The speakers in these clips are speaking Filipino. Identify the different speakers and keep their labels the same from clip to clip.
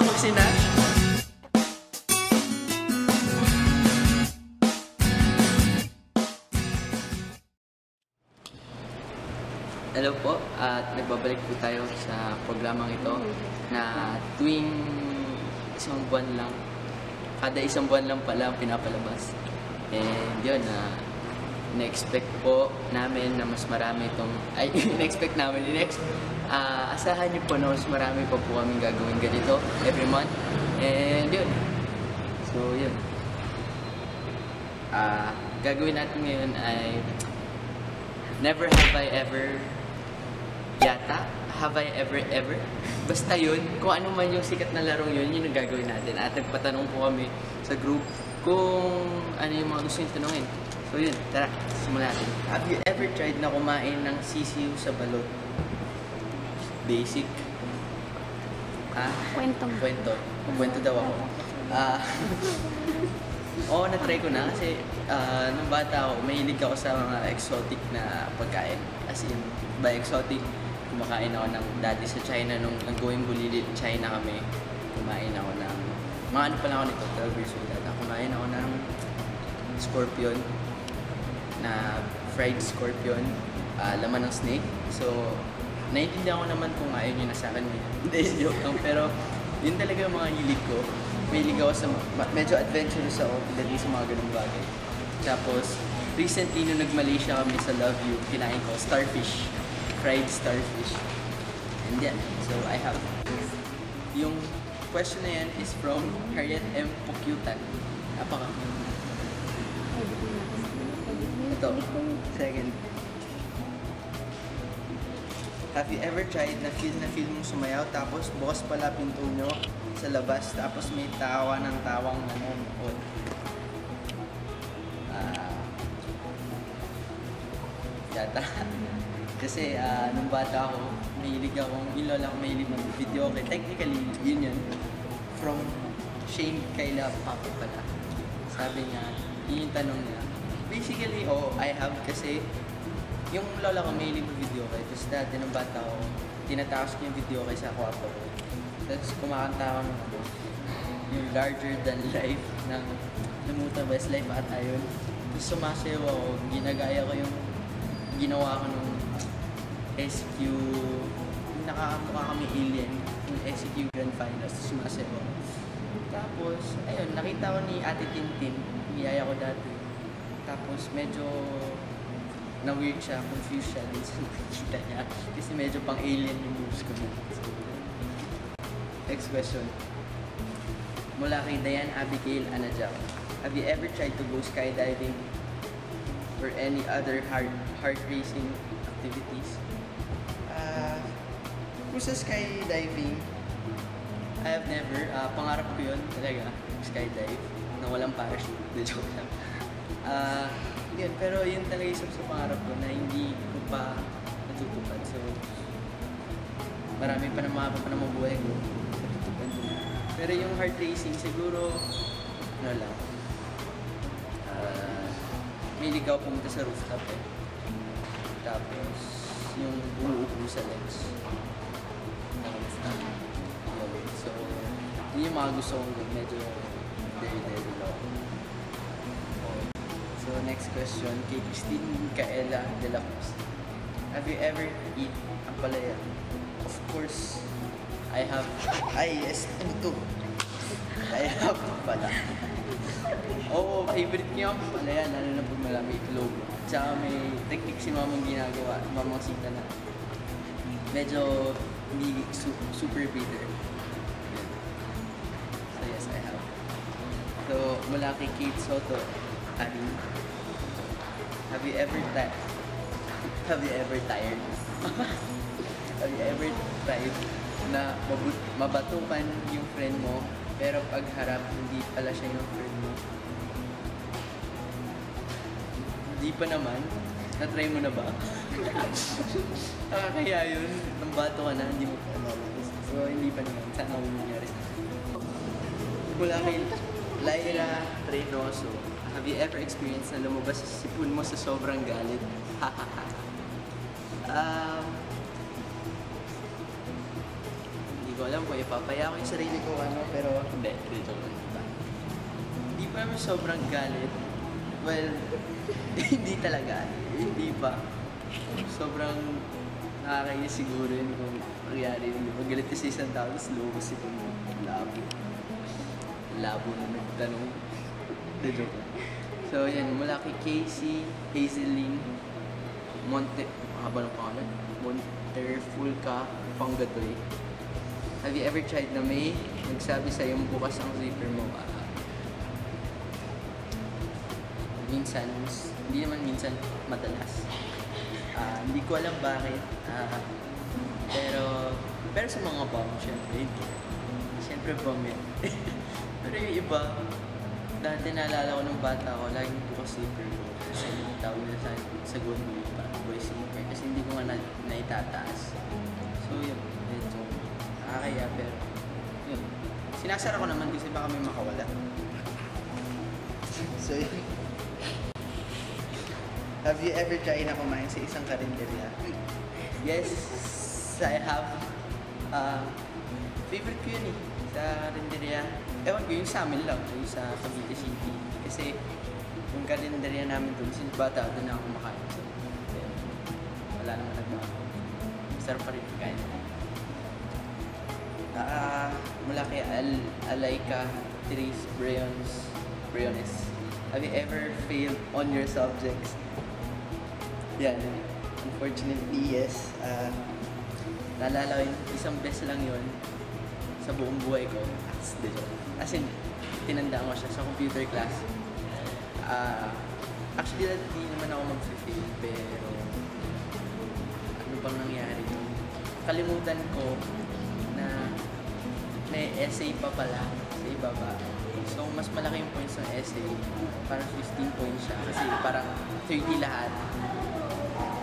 Speaker 1: Ako si Nash. Hello po, at nagbabalik po tayo sa programang ito na tuwing isang buwan lang, kada isang buwan lang pala ang pinapalabas. And yun, na-expect po namin na mas marami itong, in-expect namin, asahan niyo po na mas marami pa po kaming gagawin ganito every month. And yun, so yun. Gagawin natin ngayon ay Never Have I Ever yata, Have I Ever. Basta yun, kung ano man yung sikat na larong yun, yun ang gagawin natin. At nagpatanong po kami sa group kung ano yung mga gusto yung tanongin. So yun, tara, simulan natin. Have you ever tried na kumain ng sisiw sa balot? Basic.
Speaker 2: Kwento.
Speaker 1: Kwento daw ako. Oo, na-try ko na kasi nung bata ako, mahilig ako sa mga exotic na pagkain. As in, by exotic, kumakain ako ng dati sa China nung nag-going bulili China kami. Kumain ako ng, mga ano pa lang ako nito, 12 years old ata. Kumain ako ng scorpion, na fried scorpion, laman ng snake. So, naiintindihan ko naman kung ayaw nyo na sa akin. Hindi, joke lang. Pero, yun talaga yung mga hilig ko. Mahilig ako sa, medyo adventurous ako pagdating sa mga ganung bagay. Tapos, recently nung nag-Malaysia kami sa Love You, kinain ko starfish. Fried starfish. And yeah, so I have yung question na yan is from Harriet M. Pukyutan. Napaka. Ito, second. Have you ever tried na feel mong sumayaw tapos bukas pala pinto nyo sa labas tapos may tawa ng tawang nanonood? Yata. Kasi nung bata ako, mahilig akong ilola ko mahilig mag-video. Okay, technically, yun. From Shane Kayla Papa pala. Sabi niya, yun yung tanong niya. Basically, I have kasi yung lola ko mahilig mag-video kay. Tapos dati nung bata ako, tinatakas ko yung video kay sa kwarto ko. Tapos kumakanta ako ng yung larger than life ng Namuta Westlife at ayun. Tapos sumasayaw ako, ginagaya ko yung ginawa ko nung SQ, yung nakakamukha kami alien, yung SQ Grand Finals, sumasayaw ako. Tapos, ayun, nakita ko ni Ate Tintin, niyaya ko dati. Tapos medyo na-weird siya, confused siya dun sa nakikita niya. Kasi medyo pang alien yung moves ko. So, next question. Mula kay Diane Abigail Anajao. Have you ever tried to go skydiving or any other heart-racing activities? Kung sa skydiving, I have never. Pangarap ko yun talaga, skydive, na walang parachute. De joke lang. Yun, pero yun talaga isa sa pangarap ko na hindi ko pa natutupad. So, marami pa na mga buhay ko natutupad ko. Pero yung heart racing, siguro, ano lang, mahilig ako pumunta sa rooftop eh. Tapos, yung uupo sa legs na rooftop. So, yun yung mga gusto kong medyo very low. So, next question, kay Christine Micaela de la Cruz. Have you ever eat ampalaya? Of course, I have. Yes, ito. I have pala. Oo, favorite niya ang ampalaya, lalo na pag malami itlog. Tsaka may technique si mamang ginagawa, mamang sita na. Medyo hindi super bitter. So yes, I have. So, mula kay Kate Soto, Have you ever tired? Have you ever tried na mabatukan yung friend mo pero pagharap hindi pala siya yung friend mo? Hindi pa naman. Na-try mo na ba? Kaya yun, nang bato ka na, hindi mo pa naman. So, hindi pa naman. Sana ako nangyari sa akin. Mula kay Lyra Reynoso. Have you ever experienced na lumabas sa sipon mo sa sobrang galit? Hindi ko alam ko, ipapaya ko yung sarili ko, ano, pero hindi, dito lang. Hindi pa naman sobrang galit. Well, hindi talaga. Hindi pa. Sobrang nakakainis siguro yun kung nangyari yun. Magalit ka sa isang tao, tapos lumabas ito mo. Labo. Labo na nagtanong. The joke. So, yan. Mula kay Casey, Hazeline, haba ng pangalan? Monterfulca, Pangatoy. Have you ever tried na may nagsabi sa'yo bukas ang zipper mo? Minsan, hindi naman minsan, madalas. Hindi ko alam bakit. Pero sa mga bum, syempre, hindi. Syempre bum yan. Pero yung iba, dati naalala ko nung bata ko, laging bukas zipper ko. Kasi tawag nila sa gondol, parang boy zipper. Kasi hindi ko nga naitataas. So yun, medyo nakakaya, pero yun. Sinasara ko naman kasi baka may makawala. So yun. Have you ever tried na kumain sa isang karinderya? Yes, I have. Favorite ko yun eh, sa karinderya. Ewan ko, yung sa amin lang, yung sa Cavite City. Kasi yung karinderya namin doon, since bata, doon na ako kumakain. So, wala naman nagbago. Sarap pa rin kain. Mula kay Alaika Therese Briones. Have you ever failed on your subjects? Yan. Unfortunately, yes. Naalala ko yun, isang beses lang yun sa buong buhay ko. As in, tinandaan ko siya sa computer class. Actually, hindi naman ako mag-fail, pero ano bang nangyari? Kalimutan ko na may essay pa pala sa ibaba. So, mas malaki yung points ng essay. Parang 15 points siya. Kasi parang 30 lahat.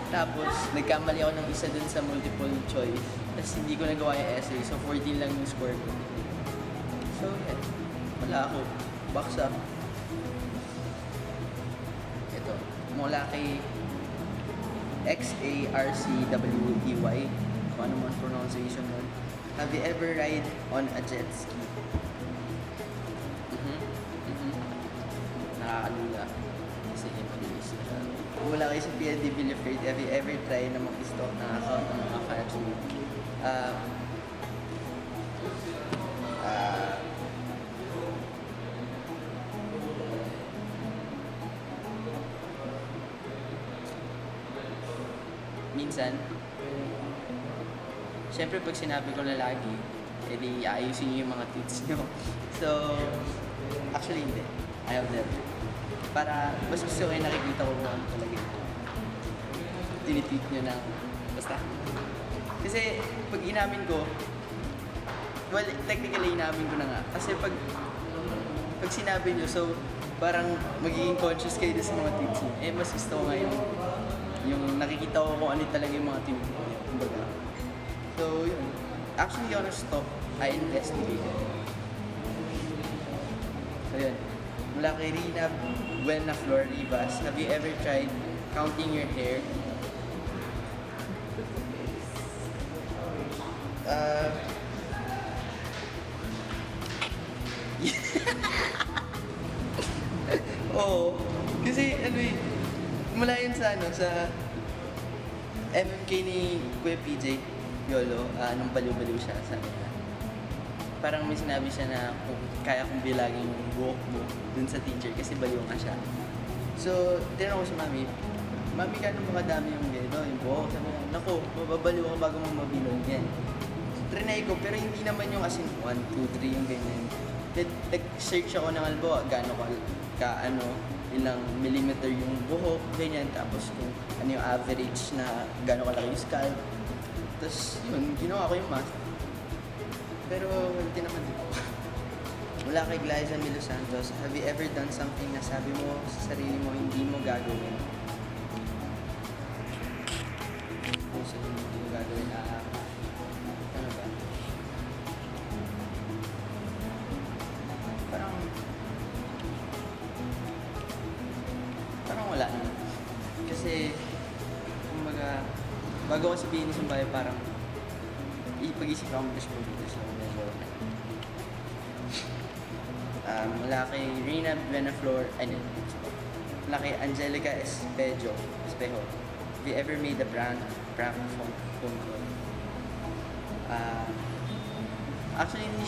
Speaker 1: Tapos, nagkamali ako ng isa dun sa multiple choice. Tapos, hindi ko nagawa yung essay. So, 14 lang yung score ko. So, yeah. Wala ako. Box up. Ito. Mula kay XARCWEY. Kung ano man pronunciation nun. Have you ever ride on a jet ski? Nakakalula. Kasi mabilis na siya. Mula kay Sophia D. Villafert, have you ever tried na mag-stalk ng account ng mga fans mo? Minsan, syempre pag sinabi ko na lagi, edi ayusin niyo yung mga tweets niyo. So, actually hindi. I have never. Para mas gusto ko yung nakikita ko kung ano talaga tinitweet nyo na basta. Kasi pag inamin ko, well, technically inamin ko na nga. Kasi pag sinabi nyo, so parang magiging conscious kayo sa mga tweets nyo. Eh, mas gusto ko nga yung nakikita ko kung ano talaga yung mga tweets nyo. Kumbaga. So, yun. Actually, on a stop, I investigated. So, yun. Mula kay Rina Buena Flor Rivas, have you ever tried counting your hair? Oo. Kasi ano eh, mula yun sa MMK ni Kuya PJ Yolo, nung baliw-baliw siya sa akin. Parang may sinabi siya na kung kaya kong bilagin yung buhok mo dun sa teacher kasi baliw nga siya. So, tinanong ko si Mami, Mami, gano'n ba kadami yung gano'n, yung buhok? Sabi ko, naku, mababaliw ka bago mo mabilog yan. So, trinay ko, pero hindi naman yung as in 1, 2, 3 yung ganyan. Nag-search ako ng albo, gano'n ilang millimeter yung buhok, ganyan. Tapos kung ano yung average na gano'n kalaki yung scalp. Tapos yun, ginawa ko yung math. Pero hindi naman din. Mula kay Glyza Milo Santos, have you ever done something na sabi mo sa sarili mo hindi mo gagawin? Kung sa hindi mo gagawin, ano ba? Parang wala naman. Kasi, kumbaga, bago ko sabihin sa bahay, parang pag-isip ako mag-blush mabuti. So, medyo, mula kay Rina Benaflor, mula kay Angelica Espejo. Have you ever made a prank phone call? Actually, hindi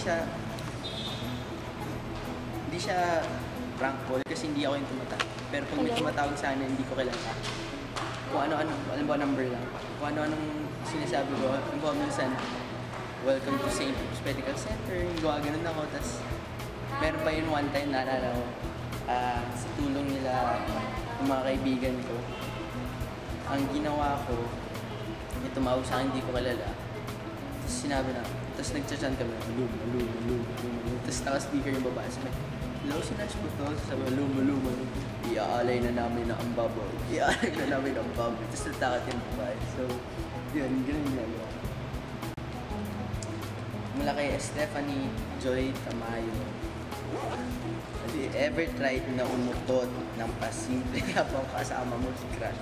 Speaker 1: siya prank call kasi hindi ako yung tumatawag. Pero pag may tumatawag sa akin, hindi ko kilala. Kung ano-ano, alam ba, number lang. Kung ano-anong sinasabi ko, alam ba, minsan, welcome to St. Luke's Medical Center, ganun ako. Tapos, meron pa yun one time, naalala ko, sa tulong nila, ng mga kaibigan ko, ang ginawa ko, may tumawag sa akin, hindi ko kilala. Tapos sinabi na, tapos nagcha-chant kami, malum. Tapos naka-speaker yung babae, sabi, hello, sinash ko to, sabi, malum. Iaalay na namin ang baboy. Tapos natakat yung babae. So, yun, ganun yung ginagawa. Mula kay Stephanie Joy Tamayo. Have you ever tried na umutot ng pasimple habang kasama mo si crush?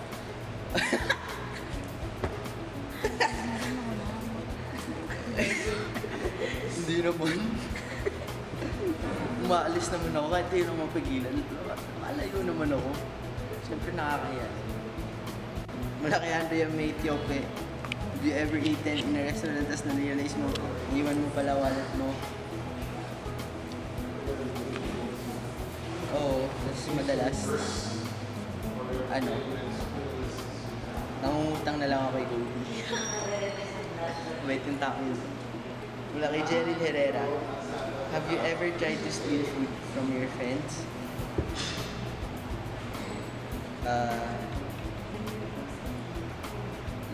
Speaker 1: Hindi naman. Umaalis naman ako kahit hindi naman mapigilan. Malayo naman ako. Siyempre nakakaya. Mula kay Andrea May Tiope. Have you ever eaten in a restaurant tapos na-realize mo, iwan mo pala wallet mo? Oo, tapos madalas, nangungutang na lang ako kay Goldie. Wait yung tao yun. Mula kay Jerry Herrera. Have you ever tried to steal food from your friends?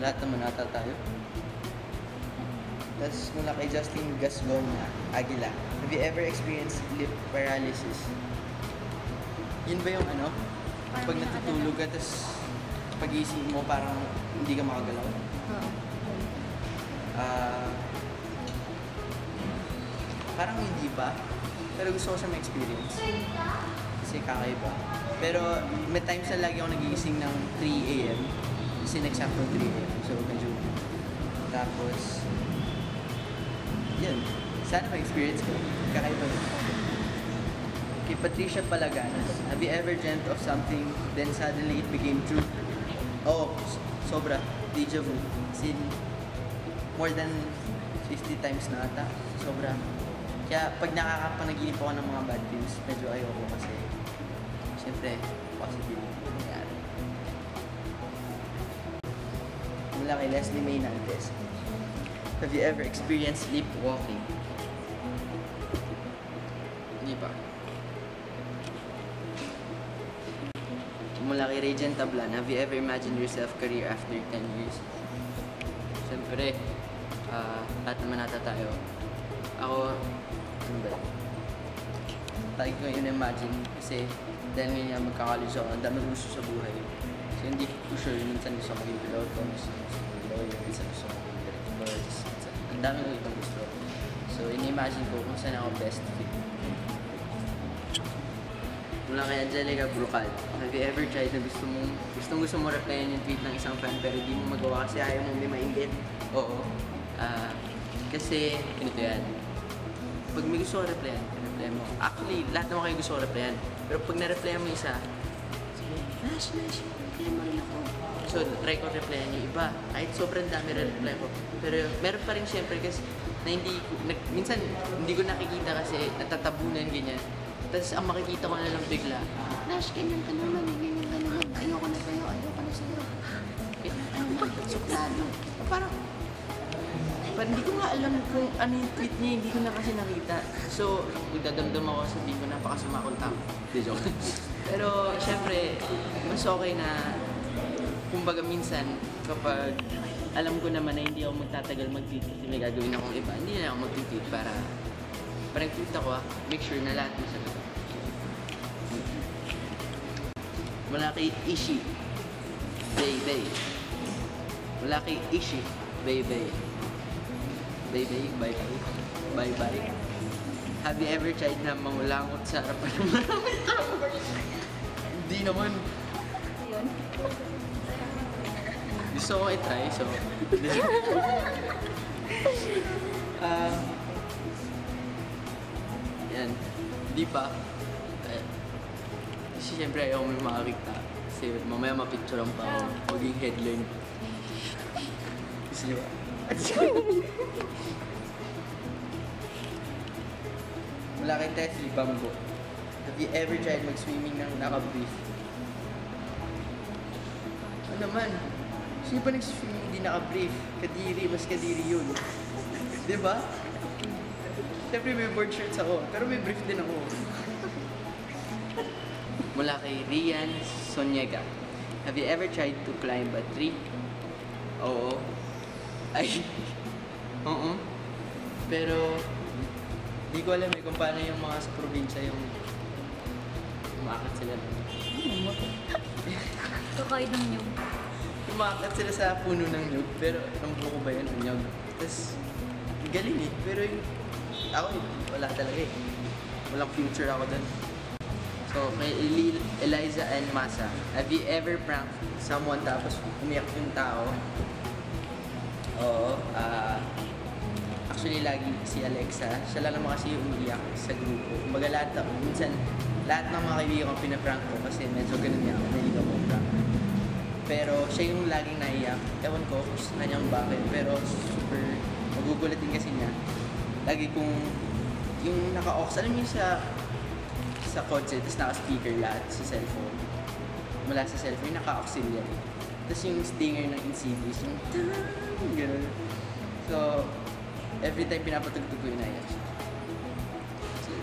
Speaker 1: Lahat naman ata tayo. Tapos mula kay Justin Gasgona Aguila. Have you ever experienced sleep paralysis? Yun ba yung pag natutulog ka, tapos pag-iisip mo parang hindi ka makagalaw? Parang hindi pa. Pero gusto ko siya ma-experience. Kasi kakaiba. Pero may times na lagi ako nagigising ng 3 a.m. Kasi nag-sample 3 a.m. So medyo. Tapos, yun. Sana ma-experience ko. Kakaiba yun. Kay Patricia Palaganas. Have you ever dreamt of something, then suddenly it became true? Oh, sobra. Deja vu. Kasi more than 50 times na ata. Sobra. Kaya pag nakakapanaginip ako ng mga bad dreams, medyo ayoko kasi siyempre, possibility nangyari. Mula kay Leslie May Nantes. Have you ever experienced sleepwalking? Hindi pa. Mula kay Regent Tablan. Have you ever imagined yourself career after 10 years? Siyempre, lahat naman nata tayo. Ako, tayo ko yun imagine kasi dahil ngayon magka-college ako, ang dami gusto sa buhay. So hindi ko sure, minsan gusto maging piloto, minsan gusto maging lawyer, minsan gusto maging director, ang dami ko ibang gusto. So in-imagine ko kung saan ako best fit. Mula kay Angelica Brucal. Have you ever tried na gusto mo replyan yung tweet ng isang fan pero di mo magawa kasi ayaw mo may mainggit? Oo. Kasi, ganito yan. Pag may gusto ko replyan mo. Actually, lahat naman kayo gusto ko replyan. Pero pag na-replyan mo isa, sige, Nash, replyan mo rin ako. So, try ko replyan yung iba. Kahit sobrang dami re-reply ko. Pero meron pa rin siyempre kasi na minsan hindi ko nakikita kasi natatabunan ganyan. Tapos ang makikita ko na lang bigla, Nash, ganyan ka naman, ayoko na sa'yo. Suklado. Parang hindi ko nga alam kung ano yung tweet niya, hindi ko na kasi nakita. So, magdadamdam ako, sabihin ko, napakasama akong tao. Di joke. Pero, syempre, mas okay na, kumbaga minsan, kapag alam ko naman na hindi ako magtatagal mag-tweet kasi may gagawin akong iba, hindi na ako mag-tweet para nag-tweet ako, make sure na lahat mo sagot. Mula kay Ishi, Bay. Mula kay Ishi, Bay. Bye. Have you ever tried na mangulangot sa harapan ng maraming tao? Hindi naman. Gusto ko i-try, so... Ah, yan. Di pa. Kasi siyempre ayaw may makakita. Kasi mamaya mapicturean pa ako. Maging headline. Gusto niyo ba? Wala kay Tessie Bambo. Have you ever tried mag-swimming ng naka-brief? Ano naman? Sino pa nag-swimming di naka-brief? Kadiri, mas kadiri yun. Diba? Siyempre may board shirts ako, pero may brief din ako. Mula kay Rian Sonyega. Have you ever tried to climb a tree? Oo. Ay. Oo. Pero, di ko alam kung paano yung mga sa probinsya yung umakit sila.
Speaker 2: Kakain ng nyug.
Speaker 1: Umakit sila sa puno ng nyug, pero ang buko ba yun, ang nyug? Tapos, galing eh. Pero yung, ako wala talaga eh. Walang future ako dun. So, kay Eliza and Masa, have you ever pranked someone tapos umiyak yung tao? Oo. Actually, lagi si Alexa. Siya lang naman kasi yung umiiyak sa grupo. Kumbaga minsan, lahat ng mga kaibigan ko pinaprank ko kasi medyo ganun niya ako. Nahilig ako prank. Pero siya yung laging naiyak. Ewan ko kung na niyang bakit. Pero super magugulat din kasi niya. Lagi kong yung naka-aux. Alam niyo sa kotse, tapos naka-speaker lahat sa cellphone. Mula sa cellphone, yung naka-auxiliary. Tapos yung stinger ng NCBs, yung gano'n. So, every time pinapatugtog ko, inaiyak siya. So,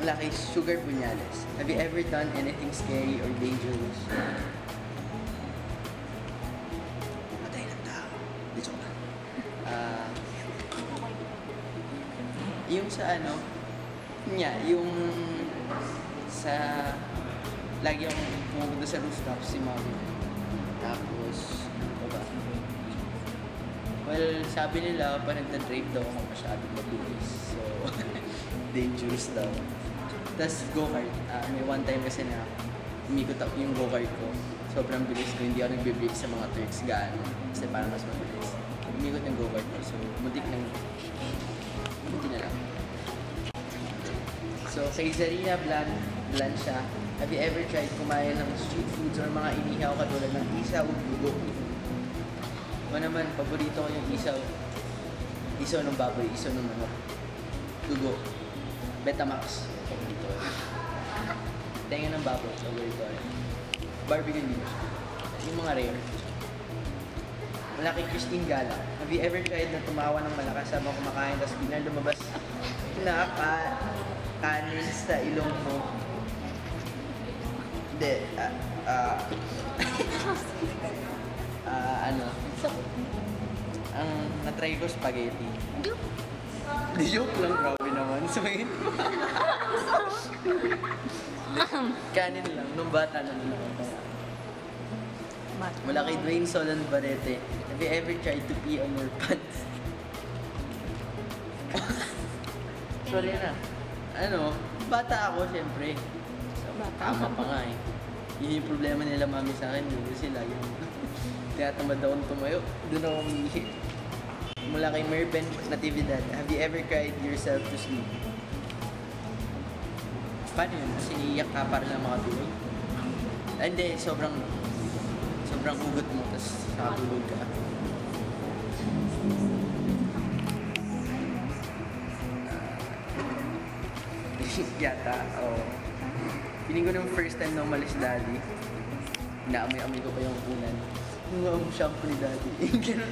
Speaker 1: mula kay Sugar Puñales. Have you ever done anything scary or dangerous? Matay ng tao. Dito ka. Yung sa ano, yung sa lagi akong pumunta sa rooftop si mami. Tapos, ano ba? Well, sabi nila pa nagda-drive daw ako masyadong mabilis. So, dangerous daw. Tapos go-kart. May one time kasi na umikot ako yung go-kart ko. Sobrang bilis ko. Hindi ako nagbe-brake sa mga turns gaano. Kasi parang mas mabilis. Umikot yung go-kart ko. So, muntik na lang. So, kay Zarina Blancia, have you ever tried kumain ng street foods or mga inihaw katulad ng isaw o dugo? O naman, paborito ko yung isaw. Isaw ng baboy, isaw ng manok. Dugo. Betamax. Paborito ko. Tenga ng baboy, paborito ko. Barbecue leaves. Yung mga rare. Wala kay Christine Gala. Have you ever tried na tumawa ng malakas habang kumakain tapos biglang lumabas na kanin sa ilong mo? Hindi. Ano? Ang natry ko spaghetti. Di joke lang, grabe naman. Sumingin mo. Kanin lang, nung bata naman ako. Wala kay Dwayne Solan Barrete. Have you ever tried to pee on your pants? Sorry na. Ano, bata ako syempre. So, tama pa nga eh. Yun yung problema nila mami sa akin. Kasi lagi tinatamad akong tumayo. Doon ako umihi. Mula kay Merben Natividad. Have you ever cried yourself to sleep? Paano yun? Kasi iiyak ka para lang makatulog? Hindi, sobrang ugot mo, tapos nakatulog ka. Yata, oo. Piling ko nung first time na umalis daddy, inaamoy-amoy ko pa yung unan. Yung shampoo ni daddy. Ganun.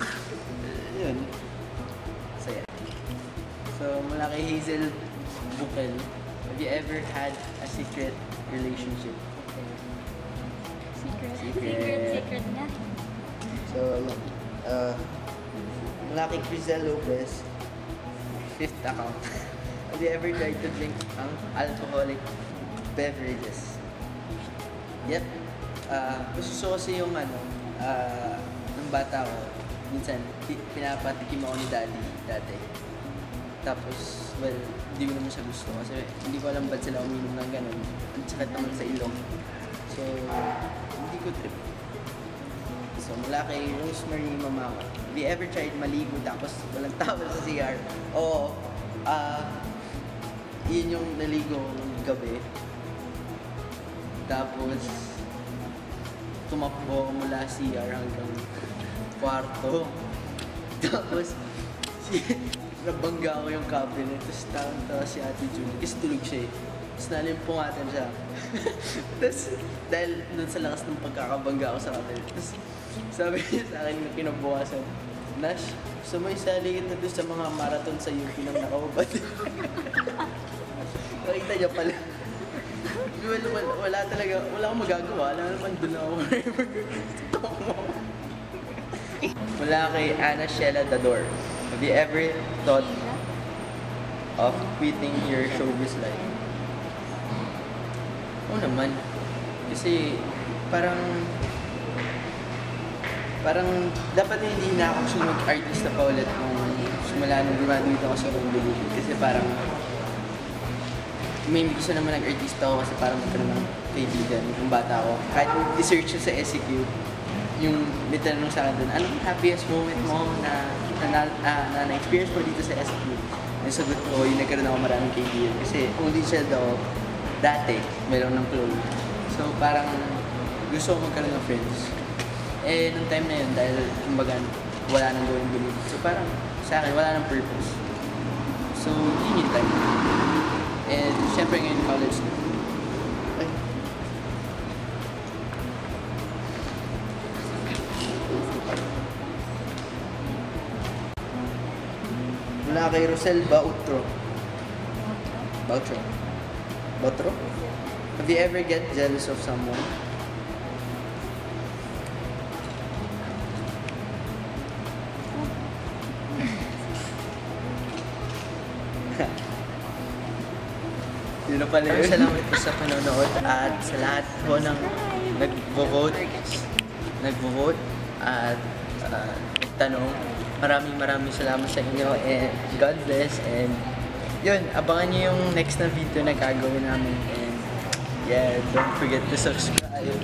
Speaker 1: Yun. So, yeah. So, mula kay Hazel Bukel, have you ever had a secret relationship?
Speaker 2: Secret na.
Speaker 1: So, mula kay Crisel Lopez, 5th account. Have you ever tried to drink ang alcoholic beverages? Yep. Gusto kasi yung nung bata ko, minsan pinapatikim ako ni daddy dati. Tapos, well, hindi ko naman siya gusto kasi hindi ko alam ba't sila uminom ng ganun. Ang sakit naman sa ilong. So, hindi ko trip. So mula kay Rosemary Mamaka, have you ever tried maligo tapos walang towel sa CR? Oo. Yun yung naligo ko ng gabi. Tapos, tumakbo ako mula CR hanggang kwarto. Tapos, nabangga ko yung cabinet. Tapos tawa si Ate Julie. Kasi tulog siya eh. Tapos nalimpungatan siya. Tapos, dahil dun sa lakas ng pagkakabangga ko sa cabinet. Tapos, sabi niya sa akin na kinabukasan, Nash, gusto mo isali kita doon sa mga marathon sa UP ng nakababad. Nakita niya pala. Wala talaga, wala akong magagawa. Wala naman doon ako. Wala kay Ana Shella Dador. Have you ever thought of quitting your showbiz life? Oo naman. Kasi parang dapat hindi na ako gusto mag-artista pa ulit kung simula nung graduate ako sa Bumbilibid. Kasi parang may gusto naman nag-artista ako kasi parang magkaroon ng kaibigan yung bata ako. Kahit i-search siya sa SEQ, yung may tanong sa akin doon, anong happiest moment mo na na-experience mo dito sa SEQ? Yung sagot ko, yung nagkaroon ako maraming kaibigan. Kasi only siya daw dati, meron ng Chloe. So parang gusto ko magkaroon ng friends. Eh, nung time na yun, dahil kumbaga wala nang going believe. So parang sa akin, wala nang purpose. So, yun yung time. And syempre ngayon college na. Ay. Wala kay Rosel Bautro. Bautro? Have you ever get jealous of someone? Yun na pala yun. Salamat po sa panonood at sa lahat po ng nagvo-vote at nagtanong. Maraming salamat sa inyo and God bless. And yun, abangan nyo yung next na video na gagawin namin. And yeah, don't forget to subscribe.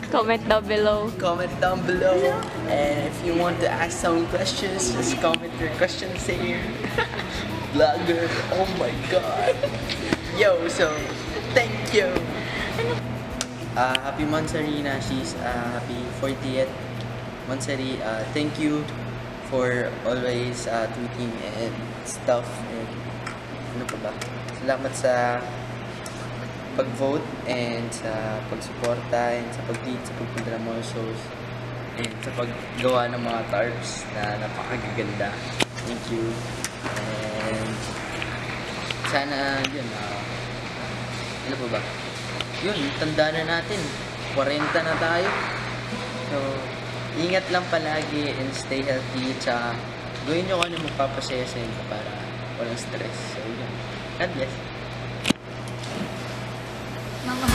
Speaker 2: Comment down below.
Speaker 1: Comment down below. And if you want to ask some questions, just comment your questions here. Vlogger, oh my god. Yo, so, thank you. Happy Mansari Nashis. Happy 40th Mansari. Thank you for always tweeting and stuff. And ano pa ba? Salamat sa pag-vote and sa pag-suporta and sa pag-tweet, sa pagpunta ng mga shows and sa paggawa ng mga tarps na napakagaganda. Thank you. And sana yun, ano pa ba? Yun, tanda na natin. 40 na tayo. So, ingat lang palagi and stay healthy. Tsaka, gawin nyo kung ano magpapasaya sa inyo para walang stress. So, yun. God bless.
Speaker 2: Mga